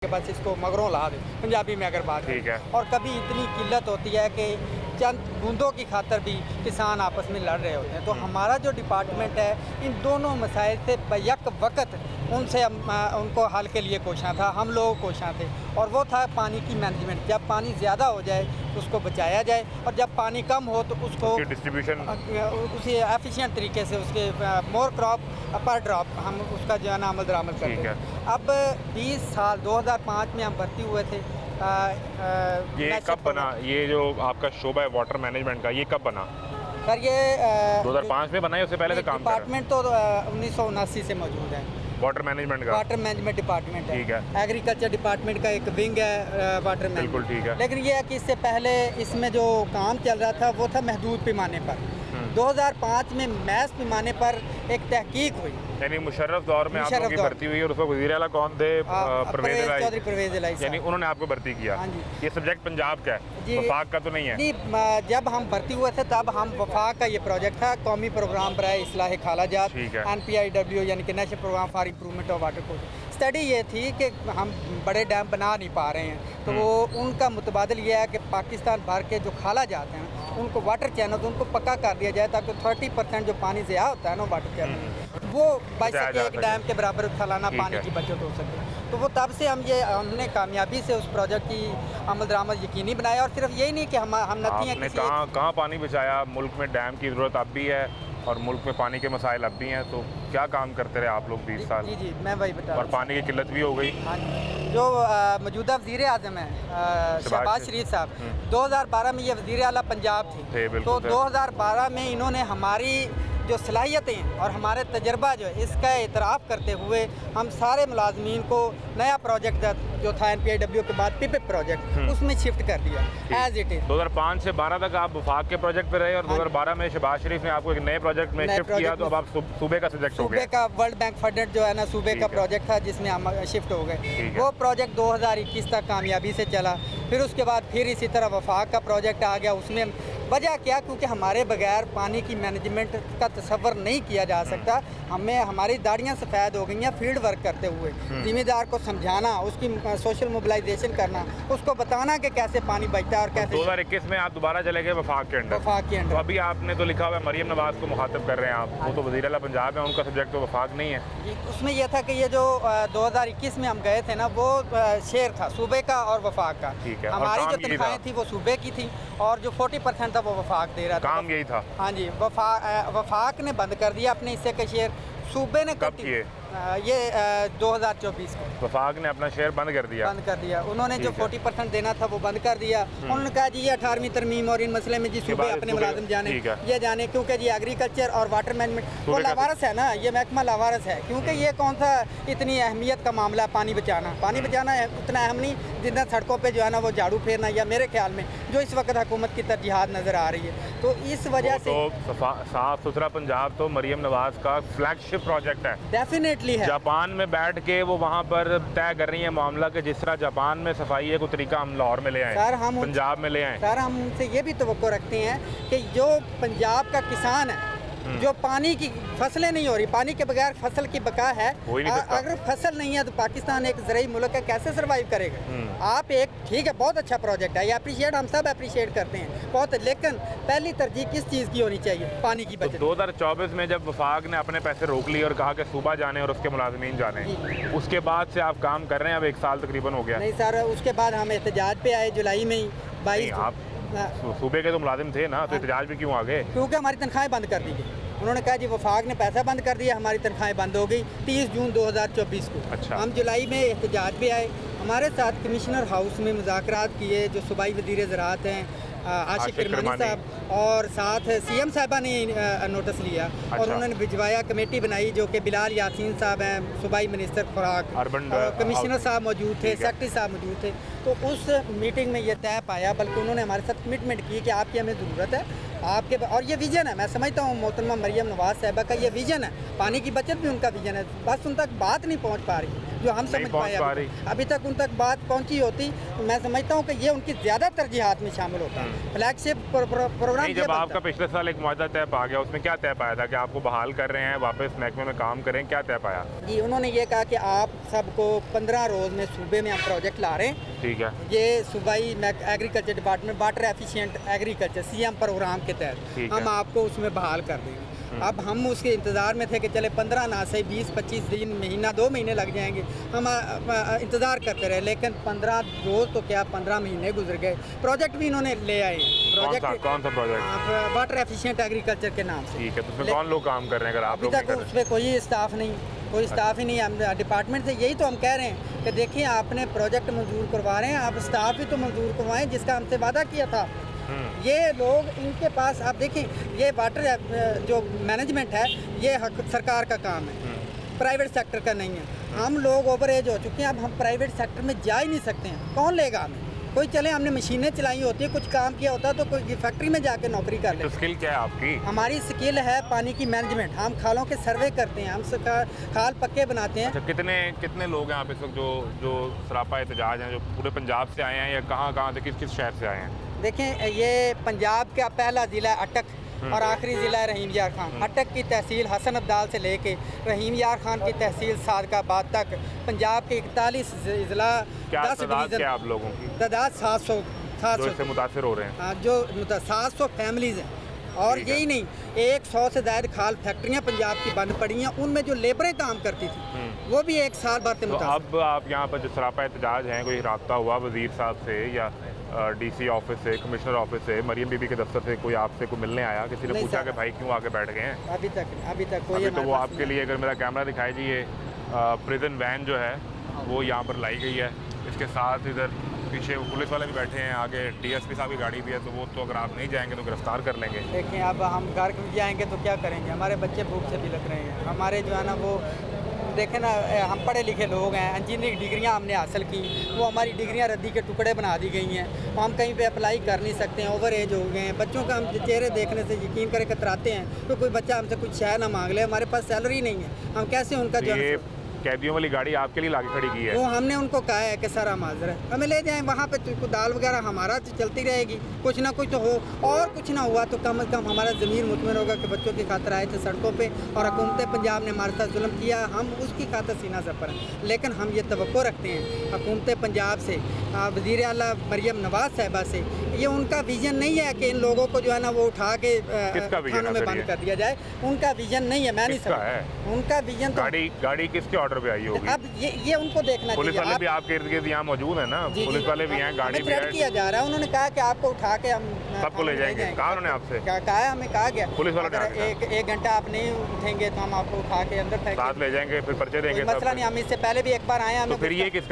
के बस इसको मगरों ला दे, पंजाबी में अगर बात ठीक है। और कभी इतनी किल्लत होती है कि चंद बूंदों की खातर भी किसान आपस में लड़ रहे होते हैं। तो हमारा जो डिपार्टमेंट है इन दोनों मसाइल से बैक वक्त उनसे उनको हल के लिए कोशिश था, हम लोग कोशिश थे, और वो था पानी की मैनेजमेंट। जब पानी ज़्यादा हो जाए तो उसको बचाया जाए, और जब पानी कम हो तो उसको डिस्ट्रीब्यूशन उसी एफिशिएंट तरीके से उसके मोर क्रॉप पर ड्रॉप हम उसका जो है ना अमल दरामद करते हैं। अब 20 साल 2005 में हम भर्ती हुए थे। ये कब बना, ये जो आपका शोबा है वाटर मैनेजमेंट का, ये कब बना? सर ये 2005 में बना है, उससे पहले से काम कर रहे हैं? डिपार्टमेंट तो 1979 से मौजूद है। वाटर मैनेजमेंट का? वाटर मैनेजमेंट डिपार्टमेंट है, ठीक है। एग्रीकल्चर डिपार्टमेंट का एक विंग है वाटर मैनेजमेंट। बिल्कुल ठीक है। लेकिन ये है कि इससे पहले इसमें जो काम चल रहा था वो था महदूद पैमाने पर। 2005 में मैस पैमाने पर एक तहकीक हुई, यानी मुशर्रफ दौर में आप लोगों की भर्ती हुई, और उसको वज़ीर आला कौन थे? चौधरी परवेज़ इलाही साहब। यानी उन्होंने आपको भर्ती किया। हाँ जी। ये सब्जेक्ट पंजाब का है, वफाक का तो नहीं है? नहीं, जब हम भर्ती हुए थे तब हम वफाक का ये प्रोजेक्ट था, कौमी प्रोग्राम बराए इस्लाह खालाजात, NPIW यानी कि national programme for improvement of water quality. Study ये थी कि हम बड़े डैम बना नहीं पा रहे हैं, तो वो उनका मुतबादल ये है कि पाकिस्तान भर के जो खाला जाते हैं उनको वाटर चैनल उनको पक्का कर दिया जाए, ताकि 30% जो पानी ज़्यादा होता है ना वाटर चैनल वो बाईस एक डैम के बराबर सालाना पानी की बचत हो सके। तो वो तब से हमने कामयाबी से उस प्रोजेक्ट की अमल दरामद यकीनी बनाया। और सिर्फ यही नहीं कि हम नती हैं, कहाँ पानी बचाया? मुल्क में डैम की ज़रूरत अब भी है और मुल्क में पानी के मसाइल अब भी हैं, तो क्या काम करते रहे आप लोग 20 साल? जी मैं वही बता रहा हूँ। और पानी की किल्लत भी हो गई। हाँ, जो मौजूदा वज़ीर आज़म है शहबाज शरीफ साहब, 2012 में ये वज़ीर आला पंजाब थे। तो 2012 में इन्होंने हमारी जो सलाहियतें और हमारे तजर्बा जो है इसका एतराफ़ करते हुए हम सारे मुलाजमीन को नया प्रोजेक्ट जो था NPIW के बाद PPP प्रोजेक्ट उसमें शिफ्ट कर दिया एज इट इज़। 2005 से 12 तक आप वफाक के प्रोजेक्ट पे रहे, और 2012 में शहबाज शरीफ ने आपको एक नए प्रोजेक्ट में शिफ्ट किया, तो अब आप सूबे का सब्जेक्ट हो गए। सूबे का वर्ल्ड बैंक फंडेड जो है ना सूबे का प्रोजेक्ट था जिसमें हम शिफ्ट हो गए। वो प्रोजेक्ट 2021 तक कामयाबी से चला। फिर उसके बाद फिर इसी तरह वफाक का प्रोजेक्ट आ गया। उसमें वजह क्या, क्योंकि हमारे बगैर पानी की मैनेजमेंट का तस्वर नहीं किया जा सकता। हमें हमारी दाढ़ियाँ सफ़ेद हो गई हैं फील्ड वर्क करते हुए। ज़िम्मेदार को समझाना, उसकी सोशल मोबिलाइजेशन करना, उसको बताना कि कैसे पानी बचता है और कैसे। 2021 में आप दोबारा चले गए वफाक के अंदर। वफाक के अंदर। तो अभी आपने तो लिखा हुआ है मरियम नवाज़ को मुखातब कर रहे हैं आप, वो तो वज़ीर आला पंजाब है, उनका सब्जेक्ट तो वफाक नहीं है। उसमें यह था कि ये जो 2021 में हम गए थे ना वो शेयर था सूबे का और वफाक का। ठीक है। हमारी जो तनख्वाहें थी वो सूबे की थी और जो 40% था वो वफाक दे रहा था। काम यही था। हाँ जी, वफाक ने बंद कर दिया अपने हिस्से के शेयर, सूबे ने कब किए? ये 2024 को वफाक ने अपना शेयर बंद कर दिया। उन्होंने जो 40% देना था वो बंद कर दिया। उन्होंने कहा जी ये 18वीं तरमीम और इन मसले में जी सूबे अपने मुलाजिम जाने ये जाने, क्योंकि जी एग्रीकल्चर और वाटर मैनेजमेंट वो लावारस है ना, ये महकमा लावारस है। क्योंकि ये कौन सा इतनी अहमियत का मामला है पानी बचाना उतना अहम नहीं जितना सड़कों पर जो है ना वो झाड़ू फेरना, या मेरे ख्याल में जो इस वक्त हुकूमत की तरजीहात नज़र आ रही है। तो इस वजह से साफ सुथरा पंजाब तो मरियम नवाज़ का फ्लैगशिप प्रोजेक्ट है, डेफिनेटली है। जापान में बैठ के वो वहाँ पर तय कर रही है मामला कि जिस तरह जापान में सफाई है को तरीका हम लाहौर में ले आए, सर हम पंजाब में ले आए। सर हम उनसे ये भी तवक्को रखते हैं कि जो पंजाब का किसान है, जो पानी की फसलें नहीं हो रही, पानी के बगैर फसल की बका है, अगर फसल नहीं है तो पाकिस्तान एक ज़राई मुल्क है, कैसे सर्वाइव करेगा? आप एक ठीक है बहुत अच्छा प्रोजेक्ट है, ये अप्रिशिएट हम सब अप्रिशिएट करते हैं बहुत, लेकिन पहली तरजीह किस चीज़ की होनी चाहिए? पानी की बचत। 2024 में जब वफाक ने अपने पैसे रोक लिए और कहा कि सूबा जाने और उसके मुलाजमीन जाने, उसके बाद से आप काम कर रहे हैं, अब 1 साल तकरीबन हो गया। नहीं सर, उसके बाद हम एहतजाज पे आए जुलाई में ही 22। आप सूबे के तो मुलाजिम थे ना, तो एहतजाज भी क्यों आ गए? क्योंकि हमारी तनख्वाहें बंद कर दी गई। उन्होंने कहा जी वफाक ने पैसा बंद कर दिया, हमारी तनख्वाहें बंद हो गई 30 जून 2024 को। अच्छा। हम जुलाई में एहतजाज पे आए, हमारे साथ कमिश्नर हाउस में मुज़ाकरात किए जो सूबाई वज़ीर ज़राअत हैं आशिक किरमानी साहब, और साथ CM साहिबा ने नोटिस लिया। अच्छा। और उन्होंने भिजवाया, कमेटी बनाई जो कि बिलाल यासीन साहब हैं सूबाई मिनिस्टर खुराक, कमिश्नर साहब मौजूद थे, सेक्रेटरी साहब मौजूद थे। तो उस मीटिंग में ये तय पाया, बल्कि उन्होंने हमारे साथ कमिटमेंट की कि आपकी हमें ज़रूरत है आपके, और ये विज़न है। मैं समझता हूँ मोहतरमा मरियम नवाज़ साहिबा का ये विज़न है, पानी की बचत भी उनका विज़न है, बस उन तक बात नहीं पहुँच पा रही। जो हम समझ पहुंच पा पाए अभी तक उन तक बात पहुंची होती तो मैं समझता हूँ कि ये उनकी ज़्यादा तरजीहात में शामिल होता है। फ्लैगशिप प्रोग्राम नहीं, जब आपका पिछले साल एक मुआहदा तय पा गया, उसमें क्या तय पाया था कि आपको बहाल कर रहे हैं, वापस महकमे में काम करें, क्या तय पाया? जी, उन्होंने ये कहा कि आप सबको 15 रोज़ में सूबे में हम प्रोजेक्ट ला रहे हैं। ठीक है। ये सूबाई agriculture department water efficient agriculture CM programme के तहत हम आपको उसमें बहाल कर देंगे। अब हम उसके इंतज़ार में थे कि चले 15 ना सही 20-25 दिन, महीना 2 महीने लग जाएंगे, हम इंतज़ार करते रहे, लेकिन 15 रोज़ तो क्या 15 महीने गुजर गए। प्रोजेक्ट भी इन्होंने ले आए। प्रोजेक्ट कौन सा प्रोजेक्ट? वाटर एफिशिएंट एग्रीकल्चर के नाम से। ठीक है, तो उसमें कौन लोग काम कर रहे हैं? अगर आप अभी तक उसमें कोई स्टाफ नहीं, कोई स्टाफ ही नहीं। हम डिपार्टमेंट से यही तो हम कह रहे हैं कि देखिए आपने प्रोजेक्ट मंजूर करवा रहे हैं, आप स्टाफ भी तो मंजूर करवाएं जिसका हमसे वादा किया था। ये लोग इनके पास आप देखें, ये वाटर जो मैनेजमेंट है ये सरकार का काम है, प्राइवेट सेक्टर का नहीं है। हम लोग ओवर एज हो चुके हैं, अब हम प्राइवेट सेक्टर में जा ही नहीं सकते हैं। कौन लेगा हमें? कोई चले, हमने मशीनें चलाई होती है, कुछ काम किया होता है तो कोई फैक्ट्री में जाके नौकरी कर ले। तो स्किल क्या है आपकी? हमारी स्किल है पानी की मैनेजमेंट। हम खालों के सर्वे करते हैं, हम खाल पक्के बनाते हैं। अच्छा, कितने लोग हैं आप इस वक्त जो सरापा एहतजाज हैं, जो पूरे पंजाब से आए हैं या कहाँ से, किस शहर से आए हैं? देखें, ये पंजाब का पहला ज़िला अटक और आखिरी ज़िला है रहीम यार खान। अटक की तहसील हसन अब्दाल से लेके रहीम यार खान की तहसील सादकाबाद तक पंजाब के 41 ज़िला 10 डिवीज़न। आप लोगों की तादाद 700 से मुतासर हो रहे हैं? हाँ, जो 700 फैमिलीज़ हैं। और यही नहीं, 100 से ज़्यादा खाल फैक्ट्रियाँ पंजाब की बंद पड़ी हैं, उनमें जो लेबरें काम करती थी वो भी 1 साल भर से तो अब आप यहाँ पर जो सरापा एहतजाज हैं, कोई राब्ता हुआ वज़ीर साहब से या DC ऑफिस से, कमिश्नर ऑफिस से, मरियम बीबी के दफ्तर से कोई आपसे कोई मिलने आया? किसी ने पूछा कि भाई क्यों आके बैठ गए हैं? अभी तक कोई। अभी तो वो आपके लिए, अगर मेरा कैमरा दिखाई जी, ये प्रिजन वैन जो है वो यहाँ पर लाई गई है। इसके साथ इधर पीछे पुलिस वाले भी बैठे हैं, आगे DSP साहब की गाड़ी भी है, तो वो तो अगर आप नहीं जाएंगे तो गिरफ्तार कर लेंगे। देखें, अब हम घर जाएंगे तो क्या करेंगे? हमारे बच्चे भूख से भी लग रहे हैं। हमारे जो है ना वो देखें ना, हम पढ़े लिखे लोग हैं, इंजीनियरिंग डिग्रियां हमने हासिल की, वो हमारी डिग्रियां रद्दी के टुकड़े बना दी गई हैं। हम कहीं पे अप्लाई कर नहीं सकते हैं, ओवर एज हो गए हैं। बच्चों का हम चेहरे देखने से यकीन करके कतराते हैं तो कोई बच्चा हमसे कुछ शय ना मांग ले। हमारे पास सैलरी नहीं है, हम कैसे उनका जो है कैदियों वाली गाड़ी आपके लिए लाके खड़ी की है? वो हमने उनको कहा है कि सर हम हाजिर है, हमें ले जाएं वहाँ पे, तो दाल वगैरह हमारा तो चलती रहेगी, कुछ ना कुछ तो हो। और कुछ ना हुआ तो कम से कम हमारा ज़मीर मुतमिन होगा कि बच्चों की खातर आए थे सड़कों पे और हुकूमत पंजाब ने हमारे साथ जुल्म किया, हम उसकी खातर सीना सफर हैं। लेकिन हम ये तवक्को रखते हैं हुकूमत पंजाब से, वज़ीर आला मरियम नवाज़ साहिबा से, ये उनका विजन नहीं है कि इन लोगों को जो है ना वो उठा के थानों में बंद कर दिया जाए। उनका विजन नहीं है, मैं नहीं समझता उनका विजन। गाड़ी किसके ऑर्डर पे आई होगी? अब ये उनको देखना चाहिए। पुलिस वाले भी आपके इर्द गिर्द यहाँ मौजूद है ना? पुलिस वाले भी हैं, गाड़ी भी है। किया जा रहा है, उन्होंने कहा कि आपको उठा के हम सबको ले जाएंगे। कहा उन्होंने आपसे? कहा है, हमें कहा गया पुलिस वाले एक घंटा आप नहीं उठेंगे तो हम आपको उठा के अंदर साथ ले जाएंगे, फिर पर्चे देंगे। मसला नहीं, हम इससे पहले भी एक बार आए हैं। तो फिर ये किस